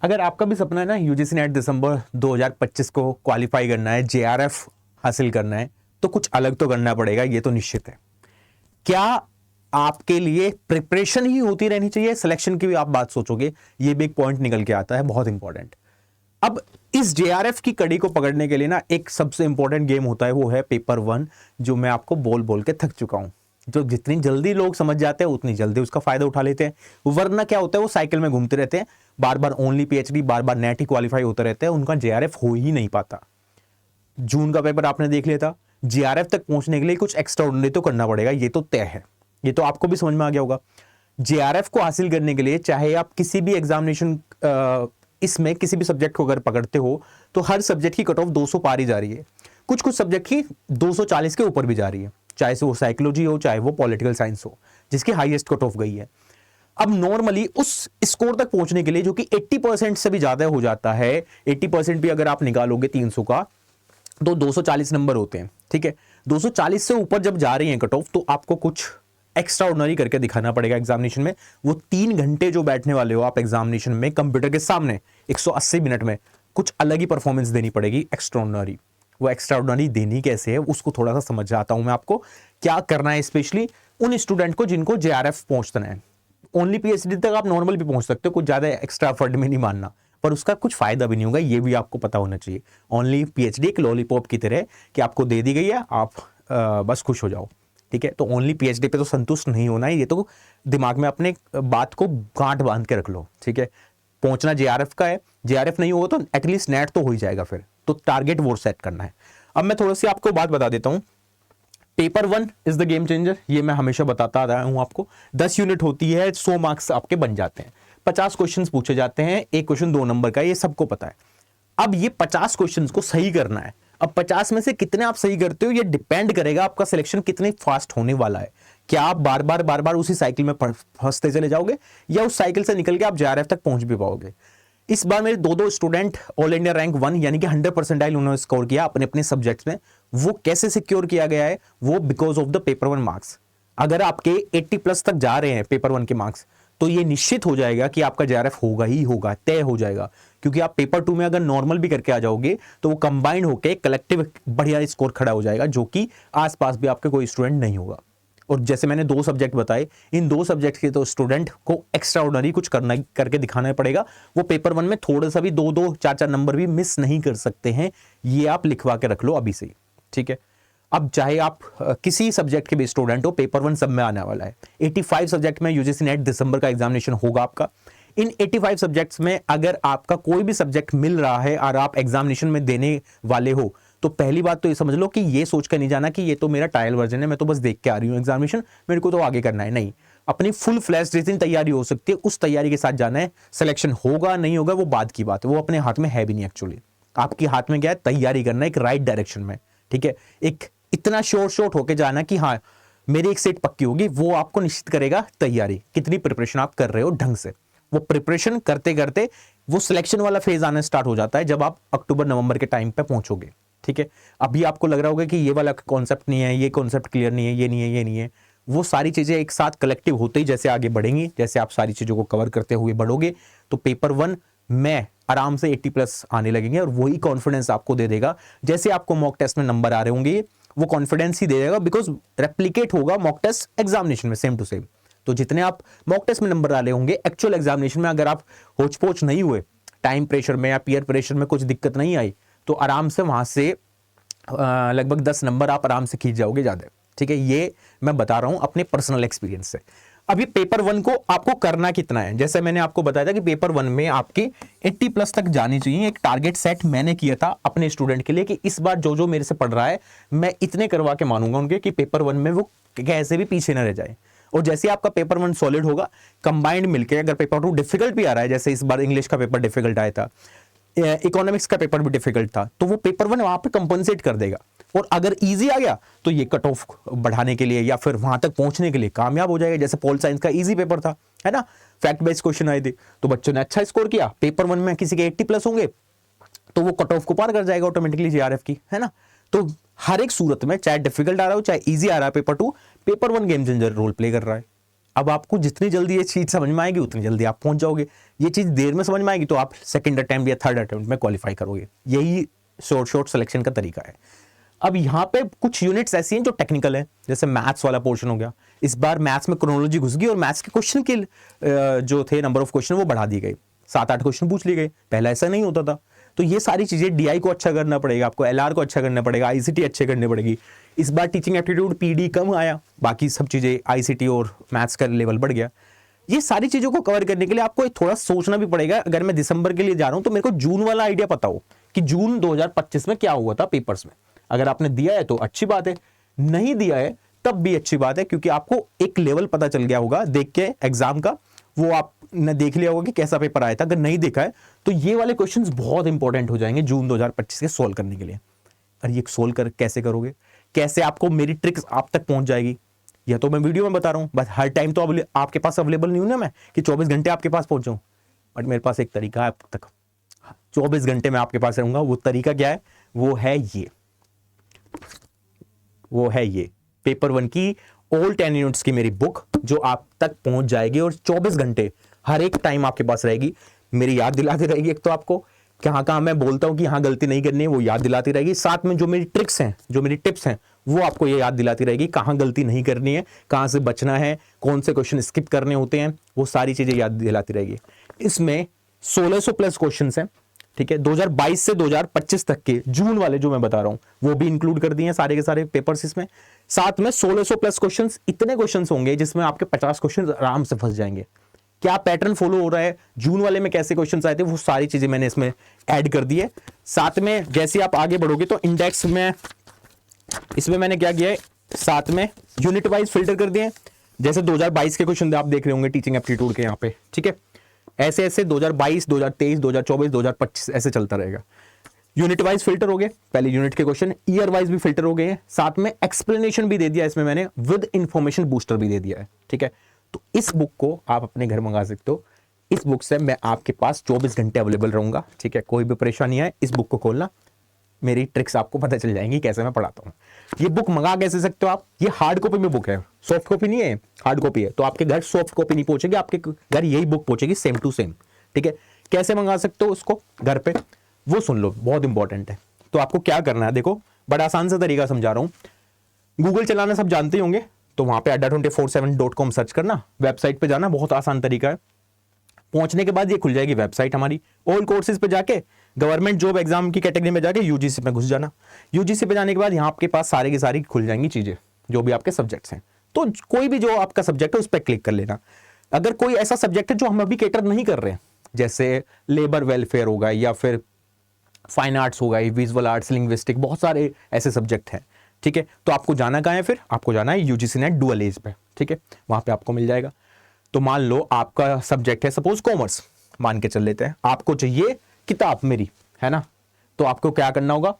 अगर आपका भी सपना है ना यूजीसी नेट दिसंबर 2025 को क्वालिफाई करना है, जेआरएफ हासिल करना है, तो कुछ अलग तो करना पड़ेगा, ये तो निश्चित है। क्या आपके लिए प्रिपरेशन ही होती रहनी चाहिए, सिलेक्शन की भी आप बात सोचोगे, ये भी एक पॉइंट निकल के आता है, बहुत इंपॉर्टेंट। अब इस जेआरएफ की कड़ी को पकड़ने के लिए ना एक सबसे इंपॉर्टेंट गेम होता है, वो है पेपर 1, जो मैं आपको बोल बोल के थक चुका हूं। जो जितनी जल्दी लोग समझ जाते हैं उतनी जल्दी उसका फायदा उठा लेते हैं, वरना क्या होता है, वो साइकिल में घूमते रहते हैं, बार बार ओनली पीएचडी, बार बार नेट ही क्वालिफाई होते रहते हैं, उनका जेआरएफ हो ही नहीं पाता। जून का पेपर आपने देख लिया था, जेआरएफ तक पहुंचने के लिए कुछ एक्स्ट्रा ऑर्डिनरी तो करना पड़ेगा, ये तो तय है, ये तो आपको भी समझ में आ गया होगा। जेआरएफ को हासिल करने के लिए चाहे आप किसी भी एग्जामिनेशन इसमें किसी भी सब्जेक्ट को अगर पकड़ते हो तो हर सब्जेक्ट की कट ऑफ 200 पार ही जा रही है, कुछ कुछ सब्जेक्ट की 240 के ऊपर भी जा रही है, चाहे वो साइकोलॉजी हो चाहे वो पॉलिटिकल साइंस हो, जिसकी हाईएस्ट कट ऑफ गई है। अब नॉर्मली उस स्कोर तक पहुंचने के लिए जो कि 80% से भी ज्यादा हो जाता है, 80% भी अगर आप निकालोगे 300 का तो 240 नंबर होते हैं, ठीक है। 240 से ऊपर जब जा रही है कट ऑफ, तो आपको कुछ एक्स्ट्रा ऑर्डिनरी करके दिखाना पड़ेगा एग्जामिनेशन में। वो 3 घंटे जो बैठने वाले हो आप एग्जामिनेशन में कंप्यूटर के सामने 180 मिनट में, कुछ अलग ही परफॉर्मेंस देनी पड़ेगी एक्स्ट्रा ऑर्डिनरी। वो एक्स्ट्रा ऑर्डिनरी देनी कैसे है उसको थोड़ा सा समझ जाता हूं मैं आपको, क्या करना है स्पेशली उन स्टूडेंट को जिनको जेआरएफ पहुंचना है। ओनली पीएचडी तक आप नॉर्मल भी पहुंच सकते हो, कुछ ज्यादा एक्स्ट्रा एफर्ट में नहीं मानना, पर उसका कुछ फायदा भी नहीं होगा, ये भी आपको पता होना चाहिए। ओनली पीएचडी एक लॉलीपॉप की तरह कि आपको दे दी गई है, आप बस खुश हो जाओ, ठीक है। तो ओनली पीएचडी पे तो संतुष्ट नहीं होना है, ये तो दिमाग में अपने बात को गांठ बांध के रख लो, ठीक है। पहुंचना जेआरएफ का है, जेआरएफ नहीं होगा तो एटलीस्ट नेट तो हो ही जाएगा, फिर तो टारगेट वो सेट करना है। अब मैं थोड़ी सी आपको बात बता देता हूं, paper 1 is the game changer, ये मैं हमेशा बताता रहा हूं आपको। 10 यूनिट होती है, 100 मार्क्स आपके बन जाते हैं, 50 क्वेश्चन पूछे जाते हैं, एक क्वेश्चन 2 नंबर का, ये सबको पता है। अब ये 50 क्वेश्चन को सही करना है, अब 50 में से कितने आप सही करते हो ये डिपेंड करेगा आपका सिलेक्शन कितनी फास्ट होने वाला है। क्या आप बार बार उसी साइकिल में फंसते चले जाओगे, या उस साइकिल से निकल के आप जेआरएफ तक पहुंच भी पाओगे। इस बार मेरे दो स्टूडेंट ऑल इंडिया रैंक 1 यानी कि 100 परसेंटाइल उन्होंने स्कोर किया अपने अपने सब्जेक्ट्स में। वो कैसे सिक्योर किया गया है, वो because of the paper 1 marks. अगर आपके 80 प्लस तक जा रहे हैं पेपर 1 के मार्क्स, तो ये निश्चित हो जाएगा कि आपका जेआरएफ होगा ही होगा, तय हो जाएगा। क्योंकि आप पेपर 2 में अगर नॉर्मल भी करके आ जाओगे तो वो कंबाइंड होकर कलेक्टिव बढ़िया स्कोर खड़ा हो जाएगा, जो कि आसपास भी आपके कोई स्टूडेंट नहीं होगा। और जैसे मैंने 2 सब्जेक्ट बताए, इन 2 सब्जेक्ट के तो स्टूडेंट को एक्स्ट्रा ऑर्डिनरी कुछ करना करके दिखाना पड़ेगा। वो पेपर 1 में थोड़ा सा भी 2-2, 4-4 नंबर भी मिस नहीं कर सकते हैं, ये आप लिखवा के रख लो अभी से ही, ठीक है। अब चाहे आप किसी सब्जेक्ट के भी स्टूडेंट हो, पेपर 1 सब में आने वाला है। 85 सब्जेक्ट में यूजीसी नेट दिसंबर का एग्जामिनेशन होगा आपका। इन 85 सब्जेक्ट्स में अगर आपका कोई भी सब्जेक्ट मिल रहा है और आप एग्जामिनेशन में देने वाले हो, तो पहली बात तो ये समझ लो कि ये सोच कर नहीं जाना कि ये तो मेरा ट्रायल वर्जन है, मैं तो बस देख के आ रही हूँ एग्जामिनेशन, मेरे को तो आगे करना है। नहीं, अपनी फुल फ्लैश जितनी तैयारी हो सकती है उस तैयारी के साथ जाना है। सिलेक्शन होगा नहीं होगा वो बाद की बात है, वो अपने हाथ में है भी नहीं एक्चुअली। आपके हाथ में क्या है, तैयारी करना एक राइट डायरेक्शन में, ठीक है। एक इतना शॉर्ट होके जाना कि हाँ मेरी एक सीट पक्की होगी, वो आपको निश्चित करेगा तैयारी, कितनी प्रिपरेशन आप कर रहे हो ढंग से। वो प्रिपरेशन करते करते वो सिलेक्शन वाला फेज आना स्टार्ट हो जाता है जब आप अक्टूबर नवंबर के टाइम पे पहुंचोगे, ठीक है। अभी आपको लग रहा होगा कि ये वाला कॉन्सेप्ट नहीं है, ये कॉन्सेप्ट क्लियर नहीं है, ये नहीं है, ये नहीं है। वो सारी चीजें एक साथ कलेक्टिव होते ही जैसे आगे बढ़ेंगी, जैसे आप सारी चीजों को कवर करते हुए बढ़ोगे, तो पेपर 1 में आराम से 80 प्लस आने लगेंगे, और वही कॉन्फिडेंस आपको दे देगा। जैसे आपको मॉक टेस्ट में नंबर आ रहे होंगे, वो कॉन्फिडेंस ही दे देगा, बिकॉज रेप्लिकेट होगा मॉक टेस्ट एग्जामिनेशन में सेम टू सेम। तो जितने आप मॉक टेस्ट में नंबर डाले होंगे, एक्चुअल एग्जामिनेशन में अगर आप होच पोच नहीं हुए, टाइम प्रेशर में या पीयर प्रेशर में कुछ दिक्कत नहीं आई, तो आराम से वहां से लगभग 10 नंबर आप आराम से खींच जाओगे ज्यादा, ठीक है। ये मैं बता रहा हूं अपने पर्सनल एक्सपीरियंस से। अभी पेपर 1 को आपको करना कितना है, जैसे मैंने आपको बताया था कि पेपर 1 में आपके 80 प्लस तक जानी चाहिए। एक टारगेट सेट मैंने किया था अपने स्टूडेंट के लिए कि इस बार जो जो मेरे से पढ़ रहा है मैं इतने करवा के मानूंगा उनके कि पेपर 1 में वो कैसे भी पीछे ना रह जाए। और जैसे आपका पेपर 1 सॉलिड होगा, कंबाइंड मिलके अगर पेपर 2 डिफिकल्ट भी आ रहा है, जैसे इस बार इंग्लिश का पेपर डिफिकल्ट आया था, इकोनॉमिक्स का पेपर भी डिफिकल्ट था, तो वो पेपर 1 वहां पे कंपनसेट कर देगा। और अगर इजी आ गया तो ये कट ऑफ बढ़ाने के लिए या फिर वहां तक पहुंचने के लिए कामयाब हो जाएगा। जैसे पॉल साइंस का इजी पेपर था, है ना, फैक्ट बेस्ड क्वेश्चन आए थे, तो बच्चों ने अच्छा स्कोर किया। पेपर 1 में किसी के 80 प्लस होंगे तो वो कट ऑफ को पार कर जाएगा ऑटोमेटिकली जेआरएफ की, है ना। तो हर एक सूरत में चाहे डिफिकल्ट आ रहा हो चाहे इजी आ रहा है paper 2, paper 1 game changer role play कर रहा है। अब आपको जितनी जल्दी ये चीज समझ में आएगी उतनी जल्दी आप पहुंच जाओगे। ये चीज देर में समझ में आएगी तो आप सेकंड अटेम्प्ट या थर्ड अटेम्प्ट में क्वालिफाई करोगे। यही शॉर्ट सिलेक्शन का तरीका है। अब यहाँ पे कुछ यूनिट्स ऐसी हैं जो टेक्निकल है, जैसे मैथ्स वाला पोर्शन हो गया। इस बार मैथ्स में क्रोनोलॉजी घुस गई और मैथ्स के क्वेश्चन के जो थे नंबर ऑफ क्वेश्चन वो बढ़ा दिए गए, 7-8 क्वेश्चन पूछ लिए गए, पहले ऐसा नहीं होता था। तो ये सारी चीजें डीआई को अच्छा करना पड़ेगा, आपको एलआर को अच्छा करना पड़ेगा, आईसीटी अच्छे करनी पड़ेगी। इस बार टीचिंग एप्टीट्यूड पीडी कम आया, बाकी सब चीजें आईसीटी और मैथ्स का लेवल बढ़ गया। ये सारी चीजों को कवर करने के लिए आपको थोड़ा सोचना भी पड़ेगा। अगर मैं दिसंबर के लिए जा रहा हूं तो मेरे को जून वाला आइडिया पता हो कि जून 2025 में क्या हुआ था पेपर्स में। अगर आपने दिया है तो अच्छी बात है, नहीं दिया है तब भी अच्छी बात है, क्योंकि आपको एक लेवल पता चल गया होगा देख के एग्जाम का, वो आपने देख लिया होगा कि कैसा पेपर आया था। अगर नहीं देखा है तो ये वाले क्वेश्चंस बहुत इंपॉर्टेंट हो जाएंगे जून 2025 के सोल्व करने के लिए। और ये सोल्व कर कैसे करोगे, कैसे आपको मेरी ट्रिक्स आप तक पहुंच जाएगी, यह तो मैं वीडियो में बता रहा हूं। बस हर टाइम तो आपके पास अवेलेबल नहीं हूं ना मैं कि 24 घंटे आपके पास पहुंच जाऊं, बट मेरे पास एक तरीका है अब तक 24 घंटे में आपके पास रहूंगा। वो तरीका क्या है? वो है ये पेपर 1 की ऑल 10 यूनिट्स की मेरी बुक जो आप तक पहुंच जाएगी और 24 घंटे हर एक टाइम आपके पास रहेगी। मेरी याद दिलाती रहेगी, एक तो आपको कहां मैं बोलता हूं कि यहां गलती नहीं करनी है वो याद दिलाती रहेगी, साथ में जो मेरी ट्रिक्स हैं, जो मेरी टिप्स हैं, वो आपको ये याद दिलाती रहेगी कहां गलती नहीं करनी है, कहां से बचना है, कौन से क्वेश्चन स्किप करने होते हैं, वो सारी चीजें याद दिलाती रहेगी। इसमें 1600 प्लस क्वेश्चन हैं, ठीक है। 2022 से 2025 तक के जून वाले जो मैं बता रहा हूं वो भी इंक्लूड कर दिए हैं सारे के सारे पेपर्स इसमें। साथ में 1600 प्लस क्वेश्चंस, इतने क्वेश्चंस होंगे जिसमें आपके 50 क्वेश्चंस आराम से फंस जाएंगे। क्या पैटर्न फॉलो हो रहा है, जून वाले में कैसे क्वेश्चंस आए थे, वो सारी चीजें मैंने इसमें ऐड कर दी है। साथ में जैसे आप आगे बढ़ोगे तो इंडेक्स में इसमें मैंने क्या किया है, साथ में यूनिट वाइज फिल्टर कर दिए। जैसे 2022 के क्वेश्चन आप देख रहे होंगे टीचिंग एप्टीट्यूड के यहाँ पे, ठीक है। ऐसे ऐसे 2022, 2023, 2024, 2025 ऐसे चलता रहेगा। यूनिट वाइज फिल्टर हो गए, पहले यूनिट के क्वेश्चन, ईयर वाइज भी फिल्टर हो गए हैं, साथ में एक्सप्लेनेशन भी दे दिया इसमें मैंने, विद इंफॉर्मेशन बूस्टर भी दे दिया है, ठीक है। तो इस बुक को आप अपने घर मंगा सकते हो। इस बुक से मैं आपके पास 24 घंटे अवेलेबल रहूंगा, ठीक है। कोई भी परेशानी है इस बुक को खोलना, मेरी ट्रिक्स आपको पता चल जाएंगी कैसे मैं पढ़ाता हूँ। ये बुक मंगा कैसे सकते हो आप? ये हार्ड कॉपी में बुक है, सॉफ्ट कॉपी नहीं है, हार्ड कॉपी है। तो आपके घर सॉफ्ट कॉपी नहीं पहुंचेगी, आपके घर यही बुक पहुंचेगी सेम टू सेम, ठीक है। कैसे मंगा सकते हो उसको घर पे, वो सुन लो, बहुत इंपॉर्टेंट है। तो आपको क्या करना है, देखो बड़ा आसान सा तरीका समझा रहा हूँ। गूगल चलाना सब जानते ही होंगे, तो वहां पे adda247.com सर्च करना, वेबसाइट पे जाना, बहुत आसान तरीका है। पहुंचने के बाद ये खुल जाएगी वेबसाइट हमारी। ऑल कोर्सेज पे जाके गवर्नमेंट जॉब एग्जाम की कैटेगरी में जाके यूजीसी में घुस जाना। यूजीसी पे जाने के बाद यहाँ आपके पास सारे की सारी खुल जाएंगी चीजें, जो भी आपके सब्जेक्ट्स हैं। तो कोई भी जो आपका सब्जेक्ट है उस पर क्लिक कर लेना। अगर कोई ऐसा सब्जेक्ट है जो हम अभी कैटर नहीं कर रहे हैं, जैसे लेबर वेलफेयर होगा या फिर फाइन आर्ट्स होगा, विजुअल आर्ट्स, लिंग्विस्टिक, बहुत सारे ऐसे सब्जेक्ट हैं, ठीक है। तो आपको जाना कहाँ है, फिर आपको जाना है यूजीसी नेट डुअल एज पे, ठीक है। वहां पे आपको मिल जाएगा। तो मान लो आपका सब्जेक्ट है सपोज कॉमर्स, मान के चल लेते हैं, आपको चाहिए किताब मेरी, है ना। तो आपको क्या करना होगा,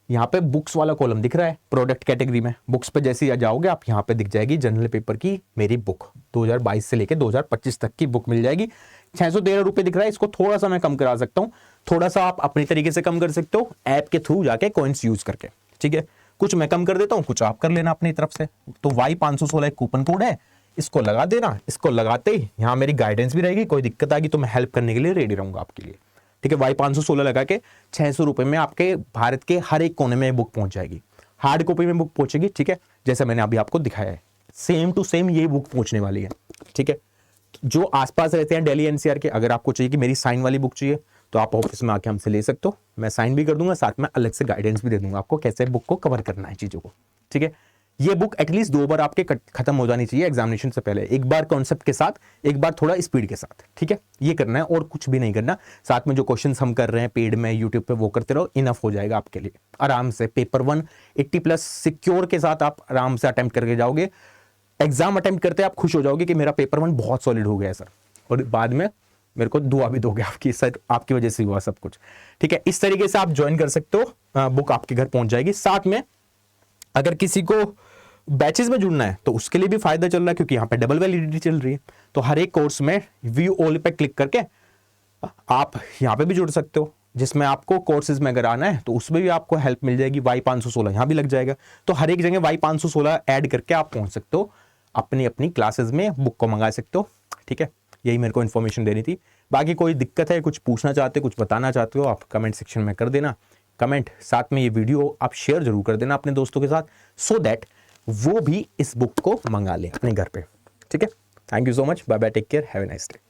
यहाँ पे बुक्स वाला कॉलम दिख रहा है प्रोडक्ट कैटेगरी में, बुक्स पे जैसे ही जाओगे आप यहाँ पे दिख जाएगी जनरल पेपर की मेरी बुक, 2022 से लेके 2025 तक की बुक मिल जाएगी। 613 रुपए दिख रहा है, इसको थोड़ा सा मैं कम करा सकता हूँ, थोड़ा सा आप अपनी तरीके से कम कर सकते हो ऐप के थ्रू जाके कॉइन्स यूज करके, ठीक है। कुछ मैं कम कर देता हूँ, कुछ आप कर लेना अपनी तरफ से। तो Y516 एक कूपन कोड है, इसको लगा देना। इसको लगाते ही यहाँ मेरी गाइडेंस भी रहेगी, कोई दिक्कत आएगी तो मैं हेल्प करने के लिए रेडी रहूंगा आपके लिए, ठीक है। Y516 लगा के 600 रुपए में आपके भारत के हर एक कोने में बुक पहुंच जाएगी। हार्ड कॉपी में बुक पहुंचेगी, ठीक है, जैसे मैंने अभी आपको दिखाया है, सेम टू सेम ये बुक पहुंचने वाली है, ठीक है। जो आसपास रहते हैं दिल्ली एनसीआर के, अगर आपको चाहिए कि मेरी साइन वाली बुक चाहिए तो आप ऑफिस में आके हमसे ले सकते हो, मैं साइन भी कर दूंगा, साथ में अलग से गाइडेंस भी दे दूंगा आपको कैसे बुक को कवर करना है चीजों को, ठीक है। ये बुक एटलीस्ट 2 बार आपके खत्म हो जानी चाहिए एग्जामिनेशन से पहले, एक बार कॉन्सेप्ट के साथ, एक बार थोड़ा स्पीड के साथ, ठीक है। ये करना है और कुछ भी नहीं करना। साथ में जो क्वेश्चंस हम कर रहे हैं पेड में यूट्यूब पे वो करते रहो, इनफ हो जाएगा आपके लिए। आराम से पेपर 1 80 प्लस सिक्योर के साथ आप आराम से अटेम्प्ट करके जाओगे। एग्जाम अटेम्प्ट करते आप खुश हो जाओगे कि मेरा पेपर 1 बहुत सॉलिड हो गया सर, और बाद में मेरे को दुआ भी दोगे आपकी, सर आपकी वजह से हुआ सब कुछ, ठीक है। इस तरीके से आप ज्वाइन कर सकते हो, बुक आपके घर पहुंच जाएगी। साथ में अगर किसी को बैचेस में जुड़ना है तो उसके लिए भी फायदा चल रहा है, क्योंकि यहाँ पे डबल वैलिडिटी चल रही है। तो हर एक कोर्स में व्यू ऑल पे क्लिक करके आप यहाँ पे भी जुड़ सकते हो, जिसमें आपको कोर्सेज में अगर आना है तो उसमें भी आपको हेल्प मिल जाएगी। Y516 यहाँ भी लग जाएगा, तो हर एक जगह Y516 ऐड करके आप पहुंच सकते हो अपनी अपनी क्लासेस में बुक को मंगा सकते हो। ठीक है, यही मेरे को इन्फॉर्मेशन देनी थी। बाकी कोई दिक्कत है, कुछ पूछना चाहते हो, कुछ बताना चाहते हो, आप कमेंट सेक्शन में कर देना कमेंट। साथ में ये वीडियो आप शेयर जरूर कर देना अपने दोस्तों के साथ, सो दैट वो भी इस बुक को मंगा ले अपने घर पे। ठीक है, thank you so much, bye bye, take care, have a nice day.